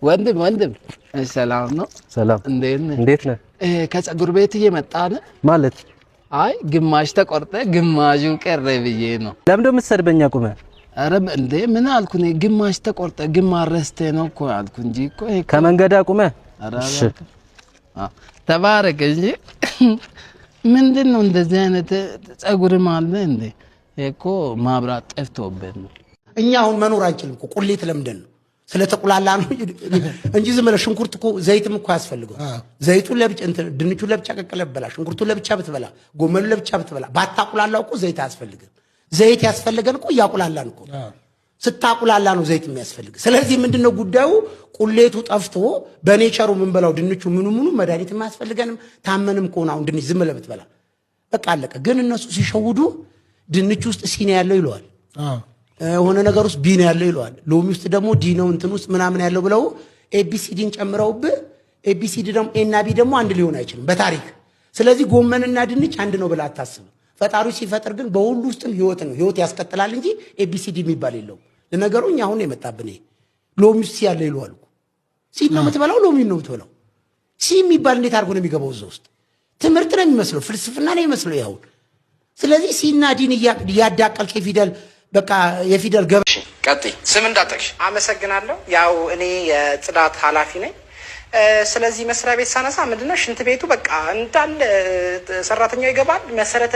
ወንድም ሰላም ነው? ሰላም እንዴት ነህ? ከፀጉር ቤት እየመጣህ ነው ማለት? አይ ግማሽ ተቆርጠ ግማሹን ቀረ ብዬ ነው። ለምን ደሞ የምትሰድበኝ አቁመህ? ኧረ እንዴ ምን አልኩ እኔ? ግማሽ ተቆርጠ ግማሽ ረስተህ ነው እኮ አልኩ እንጂ እኮ ከመንገድ አቁመህ። እሺ ተባረክ እንጂ ምንድነው እንደዚህ አይነት ፀጉርም አለ እንዴ? እኮ ማብራት ጠፍቶበት ነው። እኛ አሁን መኖር አንችልም እኮ ቁሌት ለምደን ነው ስለተቁላላ ነው እንጂ ዝም ብለህ ሽንኩርት እኮ ዘይትም እኮ ያስፈልገው። ዘይቱን ለብቻ ድንቹን ለብቻ ቀቀለ በላ፣ ሽንኩርቱን ለብቻ ብትበላ፣ ጎመኑን ለብቻ ብትበላ፣ ባታቁላላው እኮ ዘይት አያስፈልግም። ዘይት ያስፈልገን እኮ ያቁላላን እኮ ስታቁላላ ነው ዘይት የሚያስፈልግ። ስለዚህ ምንድነው ጉዳዩ? ቁሌቱ ጠፍቶ በኔቸሩ ምን በላው ድንቹ ምኑ መድኃኒት የማያስፈልገንም ታመንም ከሆነ አሁን ድንች ዝም ብለህ ብትበላ በቃ አለቀ። ግን እነሱ ሲሸውዱ ድንች ውስጥ ሲ ነው ያለው ይለዋል፣ ሆነ ነገር ውስጥ ቢ ነው ያለው ይለዋል፣ ሎሚ ውስጥ ደግሞ ዲ ነው እንትን ውስጥ ምናምን ያለው ብለው ኤቢሲዲን ጨምረውብህ ኤቢሲዲ ደግሞ ኤ እና ቢ ደግሞ አንድ ሊሆን አይችልም በታሪክ። ስለዚህ ጎመንና ድንች አንድ ነው ብለህ አታስብ። ፈጣሪው ሲፈጥር ግን በሁሉ ውስጥም ህይወት ነው፣ ህይወት ያስቀጥላል እንጂ ኤቢሲዲ የሚባል የለውም። ለነገሩ እኛ አሁን የመጣብን ሎሚ ውስጥ ሲ ያለ ይለዋል። ሲ ነው የምትበላው፣ ሎሚ ነው የምትበላው። ሲ የሚባል እንዴት አድርጎ ነው የሚገባው እዛ ውስጥ? ትምህርት ነው የሚመስለው፣ ፍልስፍና ነው የሚመስለው ያሁን። ስለዚህ ሲና ዲን እያዳቀልክ የፊደል በቃ የፊደል ገበሽ ቀጥይ። ስም እንዳጠቅሽ አመሰግናለሁ። ያው እኔ የጽዳት ኃላፊ ነኝ። ስለዚህ መስሪያ ቤት ሳነሳ ምንድነው ሽንት ቤቱ በቃ እንዳለ ሰራተኛው ይገባል። መሰረተ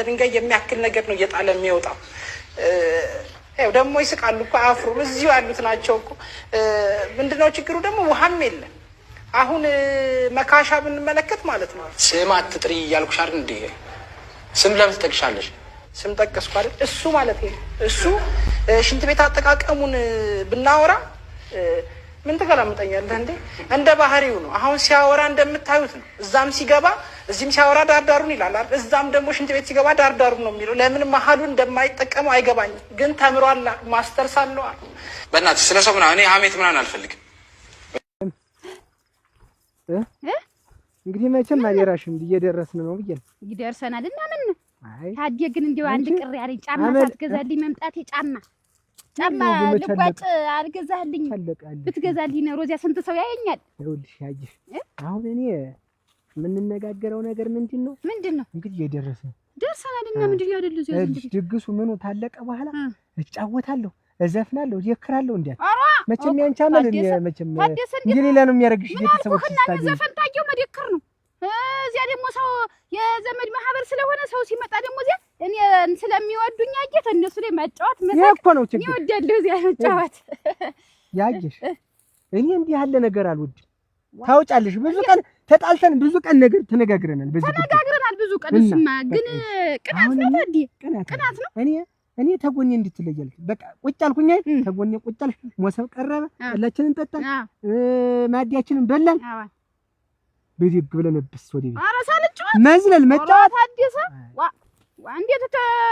ድንጋይ የሚያክል ነገር ነው እየጣለ የሚወጣው። ያው ደግሞ ይስቃሉ እኮ አፍሩም እዚሁ ያሉት ናቸው እኮ። ምንድነው ችግሩ ደግሞ ውሃም የለም። አሁን መካሻ ብንመለከት ማለት ነው ስም አትጥሪ እያልኩሽ አይደል እንዴ? ስም ለምን ትጠቅሻለሽ? ስም ጠቀስኩ አይደል? እሱ ማለት ነው እሱ ሽንት ቤት አጠቃቀሙን ብናወራ ምን ተገላምጠኛለህ እንዴ? እንደ ባህሪው ነው። አሁን ሲያወራ እንደምታዩት ነው። እዛም ሲገባ እዚህም ሲያወራ ዳርዳሩን ይላል አይደል? እዛም ደግሞ ሽንት ቤት ሲገባ ዳርዳሩን ነው የሚለው። ለምን መሀሉን እንደማይጠቀመው አይገባኝም። ግን ተምሯል፣ ማስተርስ አለው። በእናትህ ስለ ሰው ምናምን እኔ ሀሜት ምናምን አልፈልግም። እንግዲህ መቼም አደራሽም እየደረስን ነው ብዬ ነው። ይደርሰናል እና ምን ታዲያ ግን እንደው አንድ ቅር ያለኝ ጫማ ሳትገዛልኝ መምጣቴ ጫማ ልቋጭ አልገዛልኝ ብትገዛልኝ ነው ሮዚያ ስንት ሰው ያየኛል። ይኸውልሽ ያየሽ አሁን እኔ የምንነጋገረው ነገር ምንድነው እንግዲህ ደርሰናል እና ምንድነው አይደል እዚህ ድግሱ ምኑ ታለቀ በኋላ እጫወታለሁ፣ እዘፍናለሁ፣ እየክራለሁ እንዴ መቼም ያንቻመል መቼም እንዴ ሌላ ነው የሚያረግሽ ቤተሰቦች ስታገኝ ዘፈንታየው መደክር ነው። እዚያ ደግሞ ሰው የዘመድ ማህበር ስለሆነ ሰው ሲመጣ ደግሞ እዚያ እኔ ስለሚወዱኝ አየት እነሱ ላይ መጫወት መሳቅ ነው ችግር ይወዳሉ እዚያ መጫወት። ያየሽ እኔ እንዲህ ያለ ነገር አልወድም። ታውጫለሽ ብዙ ቀን ተጣልተን ብዙ ቀን ነገር ተነጋግረናል ብዙ ቀን እሱማ ግን ቅናት ነው ታዲ ቅናት ነው። እኔ ተጎኔ እንድትለያለሽ በቃ ቁጭ አልኩኝ ተጎኔ ቁጭ አልሽ ሞሰብ ቀረበ ሁላችንን ጠጣን ማዲያችንን በላን በዲግ ብለንብስ ወዲ መዝለል መጫወት አዲስ እንዴት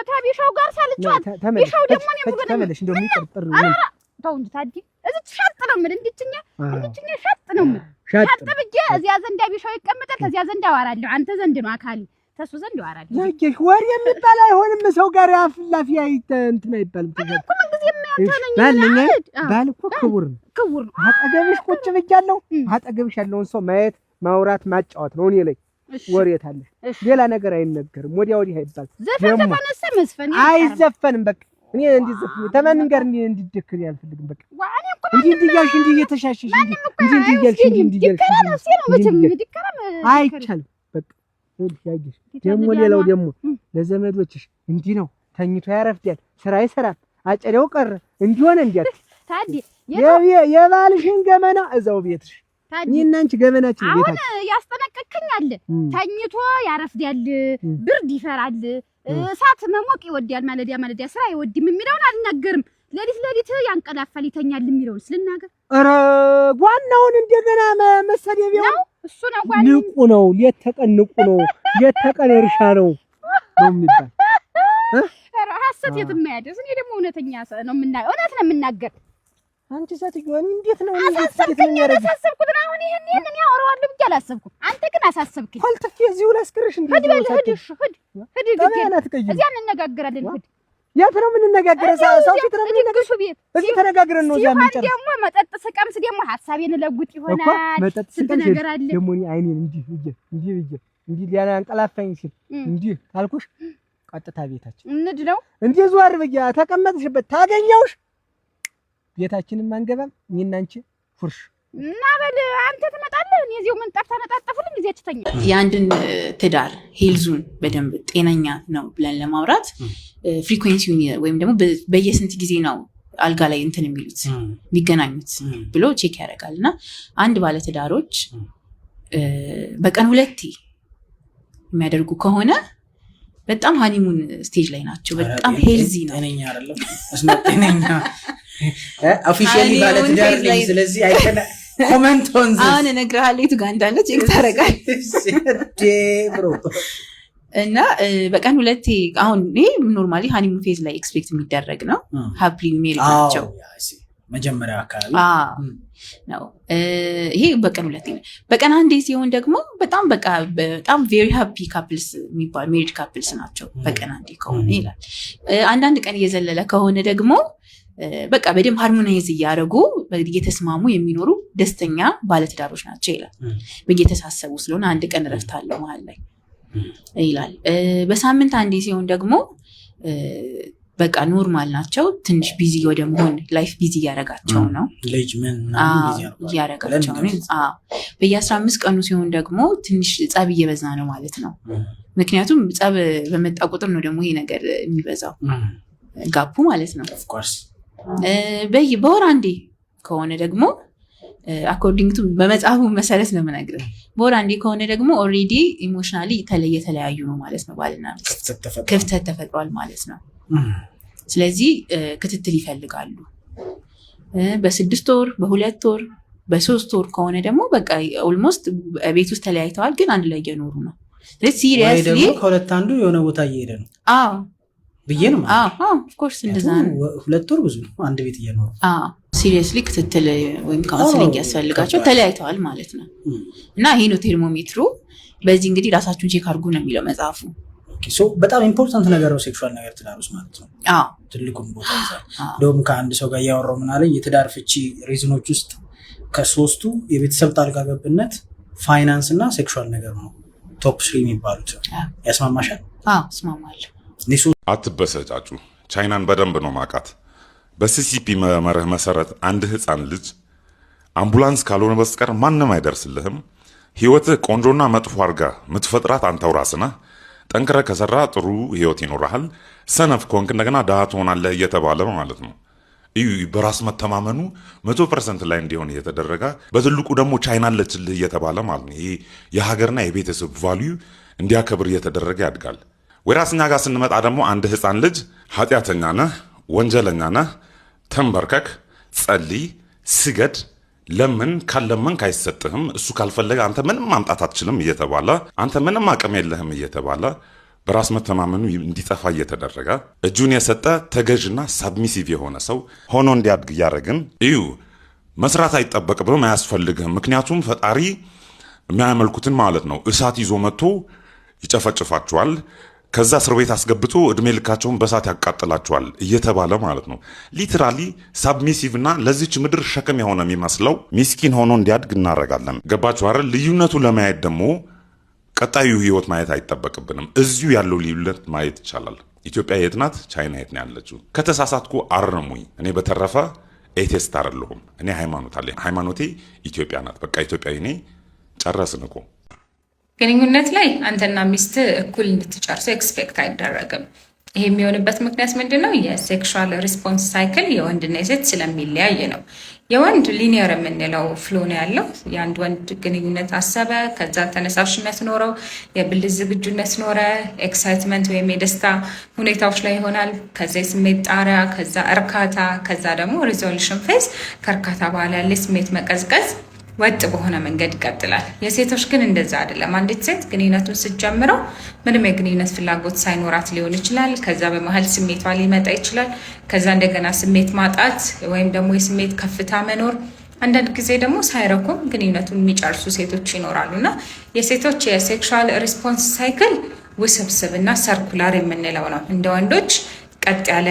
ታቢሻው ጋር ሳልጫወት ቢሻው ደግሞ ነው ተመለሽ እንደውም ይቀርጥር ነው ተው እንጂ ታዲ እዚህ ሻጥ ነው ምን እንድትኛ ሻጥ ነው ምን ሻጥ ብዬ እዚያ ዘንዳ ቢሻው ይቀመጣል ከዚያ ዘንዳ አወራለሁ አንተ ዘንድ ነው አካሊ ተሱ ዘንድ አወራለሁ። ያየሽ ወሬ የሚባል አይሆንም ሰው ጋር አፍላፊ እንትን አይባልም። እኮ ምን ጊዜ የሚያንተነኝ ባል እኮ ክቡር ነው። አጠገብሽ ቁጭ ብያለሁ። አጠገብሽ ያለውን ሰው ማየት ማውራት ማጫወት ነው። እኔ ላይ ወሬት አለ ሌላ ነገር አይነገርም። ወዲያ ወዲህ አይባል ዘፈን ተነሰ መስፈን አይዘፈንም። በቃ እኔ እንዲዘፈን ተማንም ጋር እንዲደክር ያልፈልግም። በቃ እንዲያልሽ እንዲ እየተሻሽሽ እንዲያልሽ አይቻልም። በቃ ያይሽ ደግሞ ሌላው ደግሞ ለዘመዶችሽ እንዲህ ነው ተኝቶ ያረፍዳል ስራ ይሰራል አጨደው ቀረ እንዲሆነ እንዲያት ታዲ የባልሽን ገመና እዛው ቤትሽ እኔና አንቺ ገመናችን ቤታችን አሁን ያስጠነቀቅከኝ አለ ተኝቶ ያረፍዳል ብርድ ይፈራል እሳት መሞቅ ይወዳል ማለዲያ ስራ አይወድም የሚለውን አልናገርም። ለሊት ያንቀላፋል ይተኛል የሚለውን ስለናገር ኧረ ጓናውን እንደገና መሰደቢያው ነው እሱ ነው ጓና ንቁ ነው ሌት ተቀን ንቁ ነው ሌት ተቀን እርሻ ነው የሚባል ኧረ ሐሰት የትማያደርስ እኔ ደግሞ እውነተኛ ነው እውነት ነው የምናገር። አንቺ ሰትዮ እንዴት ነው አሳሰብኩት ነው አሁን ይሄን ያወራዋለሁ ብዬ አላሰብኩም። አንተ ግን አሳሰብከኝ። ፈልጥፍ እዚሁ ላስቀርሽ እንዴ ሂድ እዚያ እንነጋገራለን። ሂድ የት ነው የምንነጋገረው? ሰው ፊት ነው የምንነጋገረው? እዚህ ተነጋግረን ነው እዚያ የምንጨርሰው። ደግሞ መጠጥ ስቀምስ ደግሞ ሐሳቤን ለጉጥ ይሆናል። መጠጥ ስቀምስ ደግሞ እኔ አይኔን እንዲህ ሊያንቀላፋኝ ሲል እንዲህ ካልኩሽ ቀጥታ ቤታችን እንድ ነው እንዲህ ዟር ብያ ተቀመጥሽበት ታገኘውሽ ቤታችንን ማንገባም እኔና አንቺ ፉርሽ እና በል አንተ ትመጣለህ። እኔ እዚሁ ምን ጠፍታ ነጣጠፉልኝ እዚያ ተኛ። የአንድን ትዳር ሄልዙን በደንብ ጤነኛ ነው ብለን ለማውራት ፍሪኩዌንሲውን ወይም ደግሞ በየስንት ጊዜ ነው አልጋ ላይ እንትን የሚሉት የሚገናኙት ብሎ ቼክ ያደርጋል። እና አንድ ባለትዳሮች በቀን 2 የሚያደርጉ ከሆነ በጣም ሃኒሙን ስቴጅ ላይ ናቸው። በጣም ሄልዚ ነው። ጤነኛ አይደለም ጤነኛ ኦፊሻሊ ባለትዳር ነኝ ስለዚህ አይከና ኮሜንት ኦን ዚስ አሁን እነግርሃለሁ የቱ ጋር እንዳለ ቼክ ታደርጋለህ ብሮ እና በቀን 2 አሁን ይሄ ኖርማሊ ሃኒሙን ፌዝ ላይ ኤክስፔክት የሚደረግ ነው። ሃፕሊ ሜሪድ ናቸው መጀመሪያ አካባቢ ነው። ይሄ በቀን 2 ነው። በቀን 1 ሲሆን ደግሞ በጣም ቬሪ ሃፒ ካፕልስ የሚባል ሜሪድ ካፕልስ ናቸው። በቀን 1 ከሆነ ይላል። አንዳንድ ቀን እየዘለለ ከሆነ ደግሞ በቃ በደንብ ሃርሞናይዝ እያደረጉ እየተስማሙ የሚኖሩ ደስተኛ ባለትዳሮች ናቸው ይላል። በየተሳሰቡ ስለሆነ 1 ቀን እረፍት አለው መሀል ላይ ይላል። በሳምንት 1 ሲሆን ደግሞ በቃ ኖርማል ናቸው። ትንሽ ቢዚ ወደ መሆን ላይፍ ቢዚ እያደረጋቸው ነው እያደረጋቸው ነው። በየ15 ቀኑ ሲሆን ደግሞ ትንሽ ጸብ እየበዛ ነው ማለት ነው። ምክንያቱም ጸብ በመጣ ቁጥር ነው ደግሞ ይሄ ነገር የሚበዛው ጋፑ ማለት ነው። በወር 1 ከሆነ ደግሞ አኮርዲንግ ቱ በመጽሐፉ መሰረት ነው የምነግርህ። በወር 1 ከሆነ ደግሞ ኦልሬዲ ኢሞሽናሊ የተለያዩ ነው ማለት ነው። ባልና ሚስት ክፍተት ተፈጥሯል ማለት ነው። ስለዚህ ክትትል ይፈልጋሉ። በ6 ወር፣ በ2 ወር፣ በ3 ወር ከሆነ ደግሞ በቃ ኦልሞስት ቤት ውስጥ ተለያይተዋል፣ ግን አንድ ላይ እየኖሩ ነው። ሲሪየስሊ ደግሞ ከሁለት አንዱ የሆነ ቦታ እየሄደ ነው ብዬ ነው ኦፍ ኮርስ እንደዛ ነው። 2 ወር ብዙ ነው አንድ ቤት እየኖሩ ሲሪየስሊ ክትትል ወይም ካውንስሊንግ ያስፈልጋቸው ተለያይተዋል ማለት ነው። እና ይሄ ነው ቴርሞሜትሩ። በዚህ እንግዲህ ራሳችሁን ቼክ አድርጉ ነው የሚለው መጽሐፉ። በጣም ኢምፖርታንት ነገር ነው ሴክሹዋል ነገር ትዳር ውስጥ ማለት ነው። ትልቁን ቦታ ይዛል። እንደውም ከአንድ ሰው ጋር እያወራሁ ምን አለኝ፣ የትዳር ፍቺ ሪዝኖች ውስጥ ከ3ቱ የቤተሰብ ጣልቃ ገብነት፣ ፋይናንስ እና ሴክሹዋል ነገር ነው ቶፕ 3 የሚባሉት። ያስማማሻል? እስማማለሁ። አትበሰጫጩ። ቻይናን በደንብ ነው ማቃት። በሲሲፒ መርህ መሰረት አንድ ህፃን ልጅ አምቡላንስ ካልሆነ በስተቀር ማንም አይደርስልህም። ህይወትህ ቆንጆና መጥፎ አድርጋ ምትፈጥራት አንተው ራስህ ነህ። ጠንክረህ ከሰራ ጥሩ ህይወት ይኖርሃል። ሰነፍ ከሆንክ እንደገና ድሃ ትሆናለህ እየተባለ ማለት ነው። እዩ በራስ መተማመኑ 100% ላይ እንዲሆን እየተደረገ በትልቁ ደግሞ ቻይና አለችልህ እየተባለ ማለት ነው። ይሄ የሀገርና የቤተሰብ ቫልዩ እንዲያከብር እየተደረገ ያድጋል። ወራስኛ ጋር ስንመጣ ደግሞ አንድ ህፃን ልጅ ኃጢአተኛ ነህ፣ ወንጀለኛ ነህ፣ ተንበርከክ፣ ጸልይ፣ ስገድ፣ ለምን ካለምን ካይሰጥህም፣ እሱ ካልፈለገ አንተ ምንም ማምጣት አትችልም እየተባለ አንተ ምንም አቅም የለህም እየተባለ በራስ መተማመኑ እንዲጠፋ እየተደረገ እጁን የሰጠ ተገዥና ሳብሚሲቭ የሆነ ሰው ሆኖ እንዲያድግ እያደረግን እዩ። መስራት አይጠበቅብህም፣ አያስፈልግህም። ምክንያቱም ፈጣሪ የሚያመልኩትን ማለት ነው እሳት ይዞ መጥቶ ይጨፈጭፋቸዋል። ከዛ እስር ቤት አስገብቶ እድሜ ልካቸውን በሳት ያቃጥላቸዋል እየተባለ ማለት ነው። ሊትራሊ ሳብሚሲቭ እና ለዚች ምድር ሸክም የሆነ የሚመስለው ሚስኪን ሆኖ እንዲያድግ እናደርጋለን። ገባችሁ አይደል? ልዩነቱ ለማየት ደግሞ ቀጣዩ ህይወት ማየት አይጠበቅብንም። እዚሁ ያለው ልዩነት ማየት ይቻላል። ኢትዮጵያ የት ናት? ቻይና የት ነው ያለችው? ከተሳሳትኩ አርሙኝ። እኔ በተረፈ ኤቴስት አይደለሁም። እኔ ሃይማኖት አለኝ። ሃይማኖቴ ኢትዮጵያ ናት። በቃ ኢትዮጵያዊ ነኝ። ጨረስን እኮ። ግንኙነት ላይ አንተና ሚስት እኩል እንድትጨርሱ ኤክስፔክት አይደረግም። ይሄ የሚሆንበት ምክንያት ምንድነው? የሴክሹዋል ሪስፖንስ ሳይክል የወንድና የሴት ስለሚለያይ ነው። የወንድ ሊኒየር የምንለው ፍሎ ነው ያለው። የአንድ ወንድ ግንኙነት አሰበ፣ ከዛ ተነሳሽነት ኖረው፣ የብልት ዝግጁነት ኖረ፣ ኤክሳይትመንት ወይም የደስታ ሁኔታዎች ላይ ይሆናል። ከዛ የስሜት ጣሪያ፣ ከዛ እርካታ፣ ከዛ ደግሞ ሪዞሉሽን ፌዝ። ከእርካታ በኋላ ያለ ስሜት መቀዝቀዝ ወጥ በሆነ መንገድ ይቀጥላል። የሴቶች ግን እንደዛ አይደለም። አንዲት ሴት ግንኙነቱን ስትጀምረው ምንም የግንኙነት ፍላጎት ሳይኖራት ሊሆን ይችላል። ከዛ በመሀል ስሜቷ ሊመጣ ይችላል። ከዛ እንደገና ስሜት ማጣት ወይም ደግሞ የስሜት ከፍታ መኖር፣ አንዳንድ ጊዜ ደግሞ ሳይረኩም ግንኙነቱን የሚጨርሱ ሴቶች ይኖራሉ። እና የሴቶች የሴክሹዋል ሪስፖንስ ሳይክል ውስብስብ እና ሰርኩላር የምንለው ነው። እንደ ወንዶች ቀጥ ያለ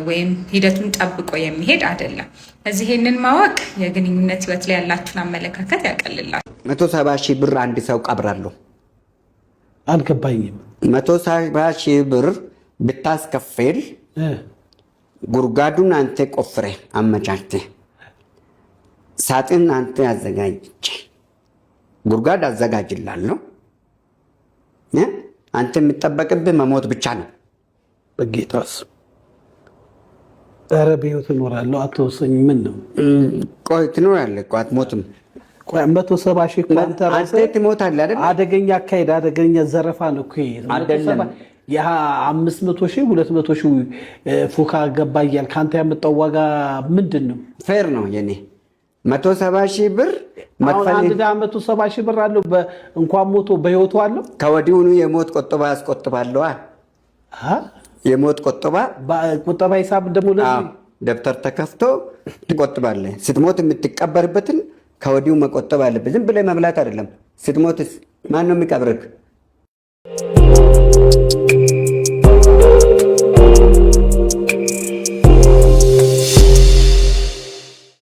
ወይም ሂደቱን ጠብቆ የሚሄድ አይደለም። እዚህ ይህንን ማወቅ የግንኙነት ህይወት ላይ ያላችሁን አመለካከት ያቀልላል። 170 ሺህ ብር አንድ ሰው ቀብራለሁ። አልገባኝም። 170 ሺህ ብር ብታስከፍል ጉድጓዱን አንተ ቆፍሬ አመቻችተህ ሳጥን አንተ አዘጋጅቼ ጉድጓድ አዘጋጅላለሁ። አንተ የሚጠበቅብህ መሞት ብቻ ነው። በጌታስ ኧረ በህይወት እኖራለሁ አትወሰኝ። ምን ነው ቆይ ትኖራለህ እኮ አትሞትም። 170 ሺህ አንተ ራስህ ትሞታለህ አይደል? አደገኛ አካሄድ፣ አደገኛ ዘረፋ ነው እኮ አይደለም። ያ 500 ሺህ 200 ሺህ ፉካ ገባ እያልክ አንተ ያመጣው ዋጋ ምንድን ነው? ፌር ነው የኔ 170 ሺህ ብር መክፈል። አንድ 170 ሺህ ብር አለው እንኳን ሞቶ በህይወቱ አለው። ከወዲሁኑ የሞት ቆጠባ ያስቆጥባለሁ። የሞት ቆጠባ ሂሳብ ደግሞ ለዚህ ደብተር ተከፍቶ ትቆጥባለህ። ስትሞት የምትቀበርበትን ከወዲሁ መቆጠብ አለብህ። ዝም ብለህ መብላት አይደለም። ስትሞትስ ማን ነው የሚቀብርህ?